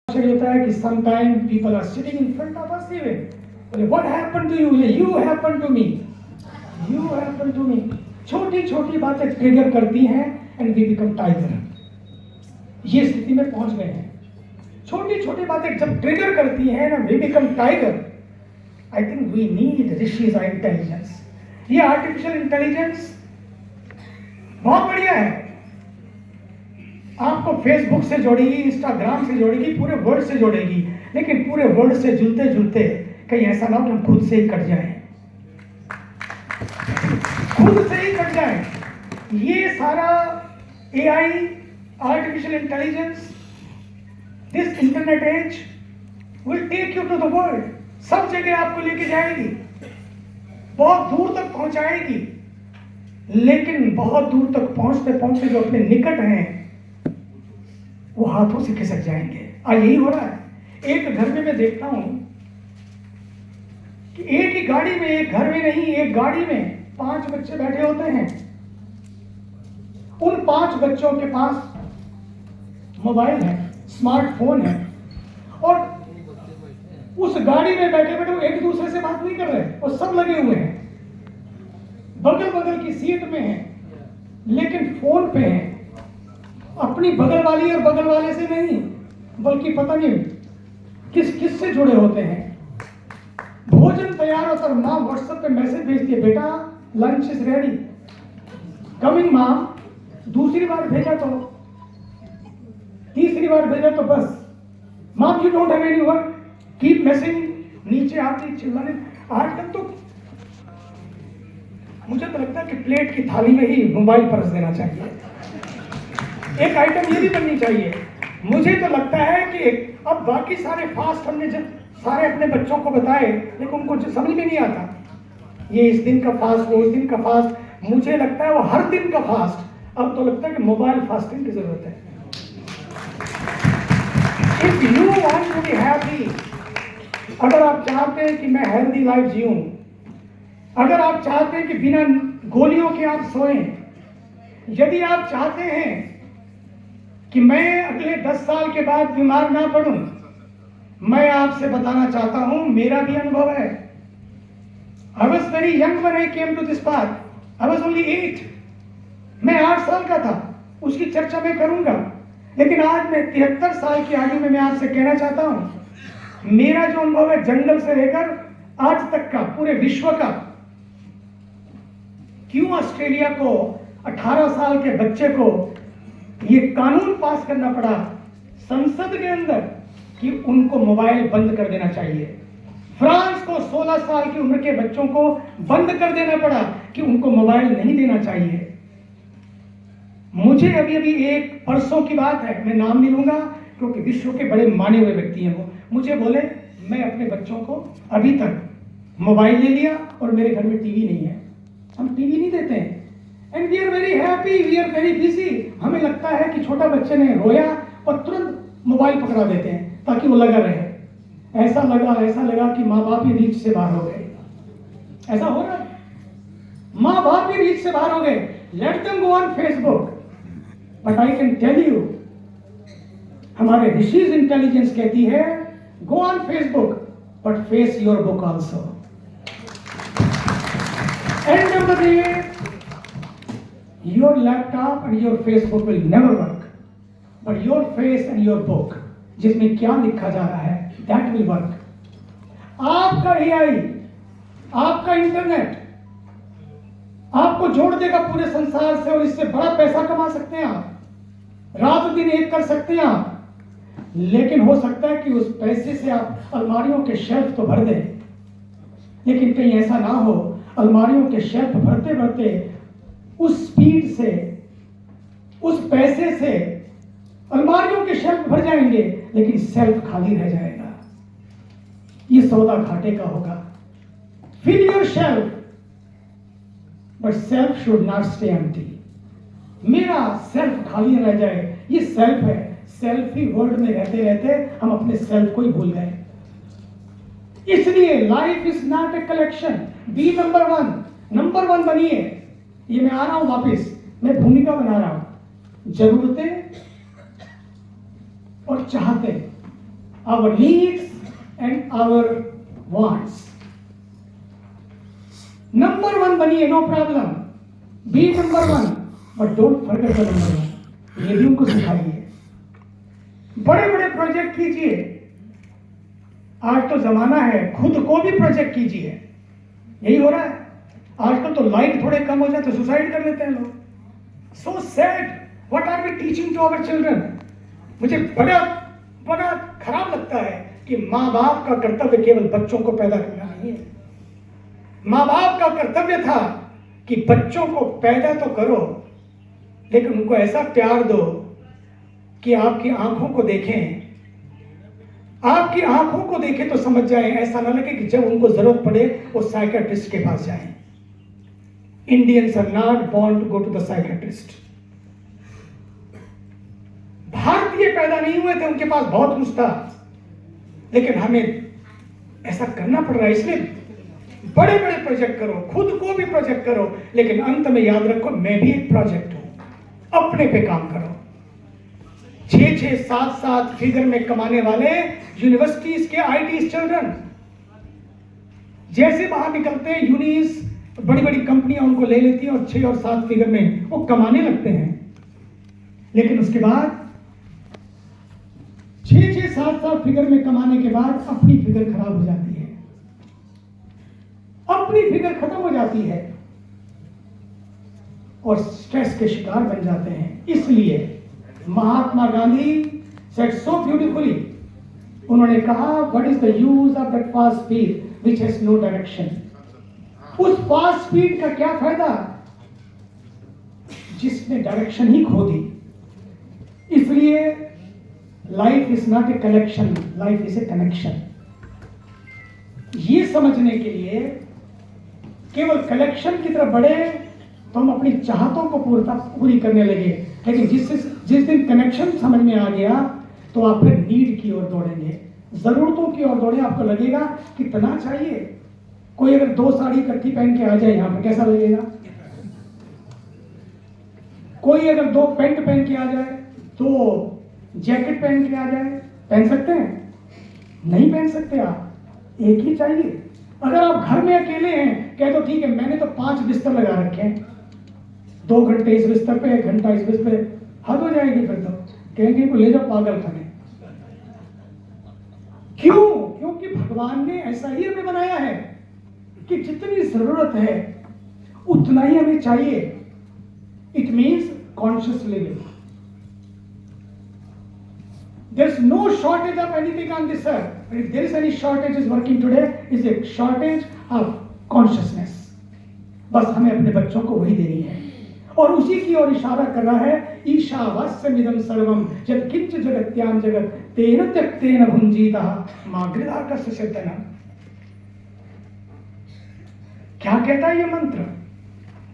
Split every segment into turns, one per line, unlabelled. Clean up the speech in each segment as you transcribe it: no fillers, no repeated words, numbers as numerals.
होता है कि sometime people are sitting in front of us even what happened to you, you happen to me, you happen to me. छोटी छोटी बातें trigger करती हैं एंड वी बिकम टाइगर। ये स्थिति में पहुंच गए हैं। छोटी छोटी बातें जब ट्रिगर करती हैं ना, we become tiger. I think we need rishi's intelligence. ये आर्टिफिशियल इंटेलिजेंस बहुत बढ़िया है, आपको फेसबुक से जोड़ेगी, इंस्टाग्राम से जोड़ेगी, पूरे वर्ल्ड से जोड़ेगी। लेकिन पूरे वर्ल्ड से जुलते जुलते कहीं ऐसा ना हो कि हम खुद से ही कट जाएं, खुद से ही कट जाएं। ये सारा AI, artificial intelligence, this internet age will take you to the world. सब जगह आपको लेके जाएगी, बहुत दूर तक पहुंचाएगी। लेकिन बहुत दूर तक पहुंचते पहुंचते जो अपने निकट हैं वो हाथों से खिसक जाएंगे। आज यही हो रहा है। एक घर में मैं देखता हूं कि एक ही गाड़ी में, एक घर में नहीं, एक गाड़ी में 5 बच्चे बैठे होते हैं। उन 5 बच्चों के पास मोबाइल है, स्मार्टफोन है, और उस गाड़ी में बैठे बैठे वो एक दूसरे से बात नहीं कर रहे, वो सब लगे हुए हैं, बगल बगल की सीट में हैं, लेकिन फोन पे हैं। अपनी बगल वाली और बगल वाले से नहीं, बल्कि पता नहीं किस से जुड़े होते हैं। भोजन तैयार होता है, माँ व्हाट्सएप पे मैसेज भेजती है, बेटा लंच इज रेडी, कमिंग माँ। दूसरी बार भेजा तो, तीसरी बार भेजा तो बस, माँ you don't have any work, keep messaging. नीचे आती चिल्लाने। आजकल तो मुझे तो लगता है कि प्लेट की थाली में ही मोबाइल परस देना चाहिए। एक आइटम ये भी बननी चाहिए। मुझे तो लगता है कि अब बाकी सारे फास्ट हमने जब सारे अपने बच्चों को बताए, लेकिन उनको समझ में नहीं आता, ये इस दिन का फास्ट, वो इस दिन का फास्ट। मुझे लगता है वो हर दिन का फास्ट। अब तो लगता है कि मोबाइल फास्टिंग की जरूरत है। If you want to be happy, अगर आप चाहते हैं कि मैं हेल्दी लाइफ जीऊं, अगर आप चाहते हैं कि बिना गोलियों के आप सोएं, यदि आप चाहते हैं कि मैं अगले 10 साल के बाद बीमार ना पड़ूं, मैं आपसे बताना चाहता हूं, मेरा भी अनुभव है। I was very young when I came to this path. I was only 8. मैं 8 साल का था, उसकी चर्चा मैं करूंगा। लेकिन आज मैं 73 साल की आयु में मैं आपसे कहना चाहता हूं, मेरा जो अनुभव है जंगल से लेकर आज तक का, पूरे विश्व का, क्यों ऑस्ट्रेलिया को 18 साल के बच्चे को ये कानून पास करना पड़ा संसद के अंदर कि उनको मोबाइल बंद कर देना चाहिए। फ्रांस को 16 साल की उम्र के बच्चों को बंद कर देना पड़ा कि उनको मोबाइल नहीं देना चाहिए। मुझे अभी अभी एक परसों की बात है, मैं नाम नहीं लूंगा क्योंकि विश्व के बड़े माने हुए व्यक्ति हैं, वो मुझे बोले मैं अपने बच्चों को अभी तक मोबाइल ले लिया और मेरे घर में टीवी नहीं है, हम टीवी नहीं देते हैं। And we are very happy, we are very busy. हमें लगता है कि छोटा बच्चे ने रोया और तुरंत मोबाइल पकड़ा देते हैं ताकि वो लगा रहे। ऐसा लगा कि माँ बाप ही रीच से बाहर हो गए। ऐसा हो रहा है, माँ बाप ही रीच से बाहर हो गए। Let them go on Facebook, but I can tell you, हमारे ऋषिज इंटेलिजेंस कहती है, go on Facebook but face your book also. End of the day your laptop and your Facebook will never work, but your face and your book, जिसमें क्या लिखा जा रहा है, that will work. आपका AI, आपका इंटरनेट आपको जोड़ देगा पूरे संसार से, और इससे बड़ा पैसा कमा सकते हैं आप, रात दिन एक कर सकते हैं आप। लेकिन हो सकता है कि उस पैसे से आप अलमारियों के शेल्फ तो भर दें, लेकिन कहीं ऐसा ना हो अलमारियों के शेल्फ भरते भरते उस स्पीड से, उस पैसे से अलमारियों के शेल्फ भर जाएंगे, लेकिन सेल्फ खाली रह जाएगा। ये सौदा घाटे का होगा। Fill your shelf but self should not stay empty. मेरा सेल्फ खाली रह जाए, ये सेल्फ है। सेल्फ ही वर्ल्ड में रहते रहते हम अपने सेल्फ को ही भूल गए। इसलिए life is not a collection, be number 1। Number 1 बनिए। ये मैं आ रहा हूं वापिस, मैं भूमिका बना रहा हूं। जरूरतें और चाहते our needs and our wants. Number one बनिए, no problem. Be number one, but don't forget the number one. ये भी उनको सिखाइए. बड़े बड़े प्रोजेक्ट कीजिए. आज तो जमाना है, खुद को भी प्रोजेक्ट कीजिए. यही हो रहा है आजकल. तो लाइट थोड़े कम हो जाए तो सुसाइड कर लेते हैं लोग. So sad. What are we teaching to our children? मुझे बड़ा बड़ा खराब लगता है कि माँ बाप का कर्तव्य केवल बच्चों को पैदा करना नहीं है. माँ बाप का कर्तव्य था कि बच्चों को पैदा तो करो, लेकिन उनको ऐसा प्यार दो कि आपकी आंखों को देखें, आपकी आंखों को देखें तो समझ जाएं. ऐसा ना लगे कि जब उनको जरूरत पड़े वो साइकियाट्रिस्ट के पास जाएं. Indians are not born to go to the psychiatrist. भारतीय पैदा नहीं हुए थे, उनके पास बहुत कुछ था, लेकिन हमें ऐसा करना पड़ रहा है. इसलिए बड़े बड़े प्रोजेक्ट करो, खुद को भी प्रोजेक्ट करो, लेकिन अंत में याद रखो मैं भी एक प्रोजेक्ट हूं. अपने पे काम करो. 6-6, 7-7 फिगर में कमाने वाले यूनिवर्सिटीज के आईटी चिल्ड्रन जैसे बाहर निकलते हैं, यूनिस बड़ी बड़ी कंपनियां उनको ले लेती हैं और 6 और 7 फिगर में वो कमाने लगते हैं. लेकिन उसके बाद 6-6, 7-7 फिगर में कमाने के बाद अपनी फिगर खराब हो जाती है, अपनी फिगर खत्म हो जाती है और स्ट्रेस के शिकार बन जाते हैं. इसलिए Mahatma Gandhi said so beautifully, उन्होंने कहा what is the use of that fast speed which has no direction. उस फास्ट स्पीड का क्या फायदा जिसने डायरेक्शन ही खो दी. इसलिए life is not a collection, life is a connection. ये समझने के लिए केवल कलेक्शन की तरफ बढ़े तो हम अपनी चाहतों को पूरी करने लगे, लेकिन जिस दिन कनेक्शन समझ में आ गया तो आप फिर नीड की ओर दौड़ेंगे, जरूरतों की ओर दौड़े. आपको लगेगा कितना चाहिए. कोई अगर 2 साड़ी इकट्ठी पहन के आ जाए यहां पर कैसा लगेगा? कोई अगर 2 पैंट पहन के आ जाए, 2 जैकेट पहन के आ जाए, पहन सकते हैं? नहीं पहन सकते. आप एक ही चाहिए. अगर आप घर में अकेले हैं, कह दो ठीक है मैंने तो 5 बिस्तर लगा रखे हैं, 2 घंटे इस बिस्तर पे, 1 घंटा इस बिस्तर पे, हद हो जाएगी. फिर तो कहेंगे को ले जाओ पागल खाने. क्यों? क्योंकि भगवान ने ऐसा ही हमें बनाया है कि जितनी जरूरत है उतना ही हमें चाहिए. It means conscious living. There's no shortage of anything on this earth. But if there is any shortage is working today, is a shortage of consciousness. बस हमें अपने बच्चों को वही देनी है और उसी की ओर इशारा कर रहा है. ईशावास्यमिदं सर्वम यत्किंच जगत्याम जगत तेन त्यक्तेन भुंजीतः मा गृहाकस्य सिद्धनम्. क्या कहता है ये मंत्र?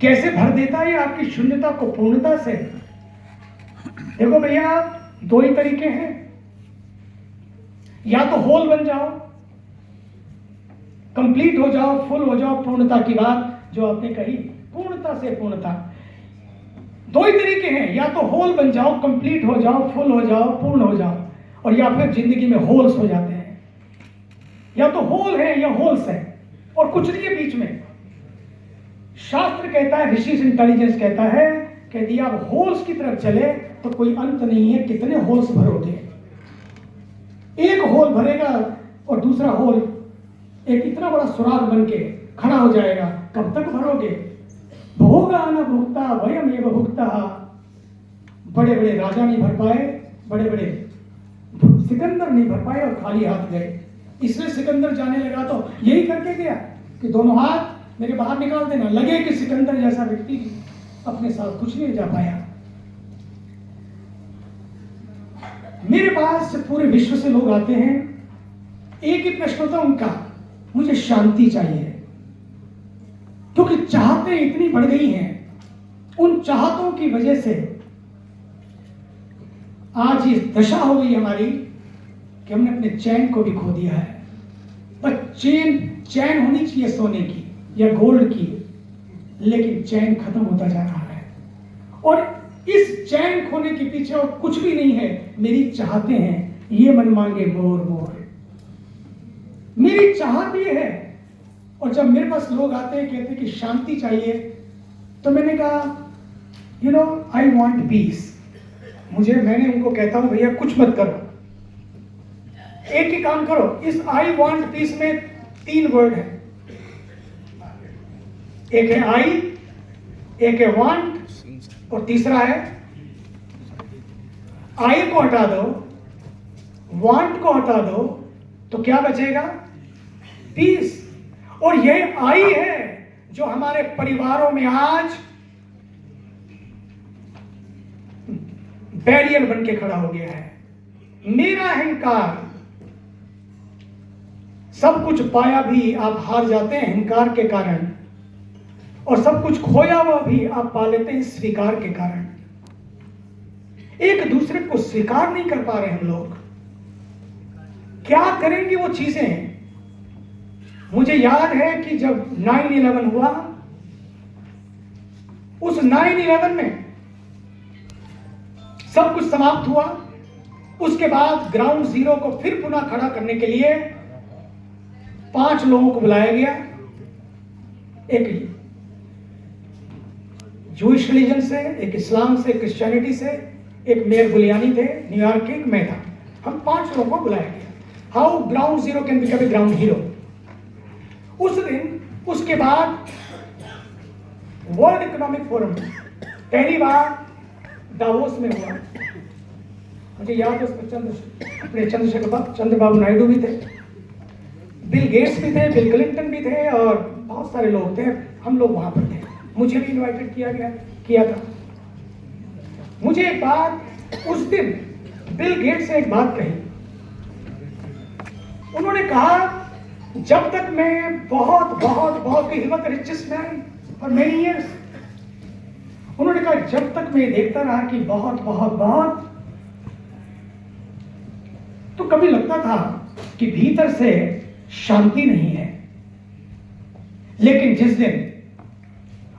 कैसे भर देता है आपकी शून्यता को पूर्णता से. देखो भैया 2 ही तरीके हैं. या तो होल बन जाओ, कंप्लीट हो जाओ, फुल हो जाओ. पूर्णता की बात जो आपने कही, पूर्णता से पूर्णता. 2 ही तरीके हैं. या तो होल बन जाओ, कंप्लीट हो जाओ, फुल हो जाओ, पूर्ण हो जाओ, और या फिर जिंदगी में होल्स हो जाते हैं. या तो होल है या होल्स है और कुछ नहीं है बीच में. शास्त्र कहता है, ऋषि इंटेलिजेंस कहता है कि यदि आप होल्स की तरफ चले तो कोई अंत नहीं है. कितने होल्स भरोगे? एक होल भरेगा और दूसरा होल एक इतना बड़ा सुराग बन के खड़ा हो जाएगा. कब तक भरोगे? भोगा न भुगता वयमेव भुगता. बड़े बड़े राजा नहीं भर पाए, बड़े बड़े सिकंदर नहीं भर पाए और खाली हाथ गए. इसलिए सिकंदर जाने लगा तो यही करके गया कि दोनों हाथ मेरे बाहर निकाल देना. लगे कि सिकंदर जैसा व्यक्ति अपने साथ कुछ नहीं जा पाया. मेरे पास पूरे विश्व से लोग आते हैं, एक ही प्रश्न होता है उनका, मुझे शांति चाहिए. क्योंकि चाहतें इतनी बढ़ गई हैं. उन चाहतों की वजह से आज ये दशा हो गई हमारी कि हमने अपने चैन को भी खो दिया है. पर चैन होनी चाहिए सोने की या गोल्ड की, लेकिन चैन खत्म होता जा रहा है. और इस चैन खोने के पीछे और कुछ भी नहीं है, मेरी चाहते हैं. ये मन मांगे मोर मोर। मेरी चाहत ये है। और जब मेरे पास लोग आते हैं कहते हैं कि शांति चाहिए, तो मैंने कहा आई वांट पीस। मैंने उनको कहता हूं भैया कुछ मत करो, एक ही काम करो। इस आई वांट पीस में 3 वर्ड है, एक है आई, एक है वांट और तीसरा है आई को हटा दो, वांट को हटा दो, तो क्या बचेगा? पीस। और यह आई है जो हमारे परिवारों में आज बैरियर बन के खड़ा हो गया है। मेरा अहंकार, सब कुछ पाया भी आप हार जाते हैं अहंकार के कारण, और सब कुछ खोया हुआ भी आप पा लेते हैं स्वीकार के कारण। एक दूसरे को स्वीकार नहीं कर पा रहे हम लोग। क्या करेंगे वो चीजें? मुझे याद है कि जब 9/11 हुआ, उस 9/11 में सब कुछ समाप्त हुआ। उसके बाद ग्राउंड जीरो को फिर पुनः खड़ा करने के लिए 5 लोगों को बुलाया गया। एक जूइश रिलीजन से, एक इस्लाम से, क्रिश्चियनिटी से, एक मेयर गुलियानी थे न्यूयॉर्क के, मैं था। हम 5 लोगों को बुलाया गया। How ground zero can become a ground hero. उस दिन, उसके बाद वर्ल्ड इकोनॉमिक फोरम पहली बार दावोस में हुआ। मुझे याद है उसमें चंद्रबाबू नायडू भी थे, बिल गेट्स भी थे, बिल क्लिंटन भी थे और बहुत सारे लोग थे। हम लोग वहां पर थे, मुझे भी इनवाइटेड किया था। मुझे एक बात उस दिन बिल गेट्स से एक बात कही। उन्होंने कहा, जब तक मैं बहुत हिम्मत richest man for many years, उन्होंने कहा जब तक मैं देखता रहा कि बहुत, तो कभी लगता था कि भीतर से शांति नहीं है। लेकिन जिस दिन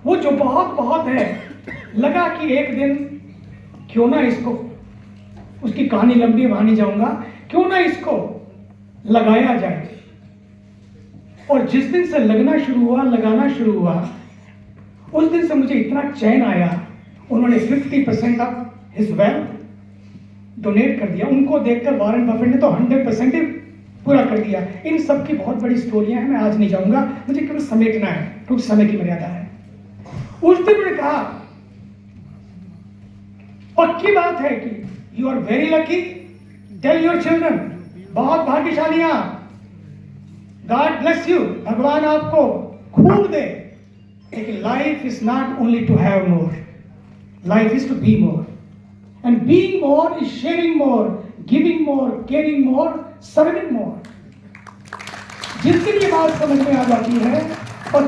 वो जो बहुत है, लगा कि एक दिन क्यों ना इसको, उसकी कहानी लंबी वहां नहीं जाऊंगा, क्यों ना इसको लगाया जाए। और जिस दिन से लगाना शुरू हुआ, उस दिन से मुझे इतना चैन आया। उन्होंने 50% ऑफ हिज वेल्थ डोनेट कर दिया। उनको देखकर वॉरेन बफेट ने तो 100% ही पूरा कर दिया। इन सब की बहुत बड़ी स्टोरियां हैं, मैं आज नहीं जाऊंगा, मुझे केवल समेटना है, कुछ समय की मर्यादा है। उस दिन मैंने कहा, पक्की बात है कि you are very lucky, tell your children, बहुत भाग्यशाली आप, गॉड ब्लेस यू, भगवान आपको खूब दे। लेकिन life is not only to have more, life is to be more, and being more is sharing more, giving more, caring more, serving more. जिस दिन ये बात समझ में आ जाती है और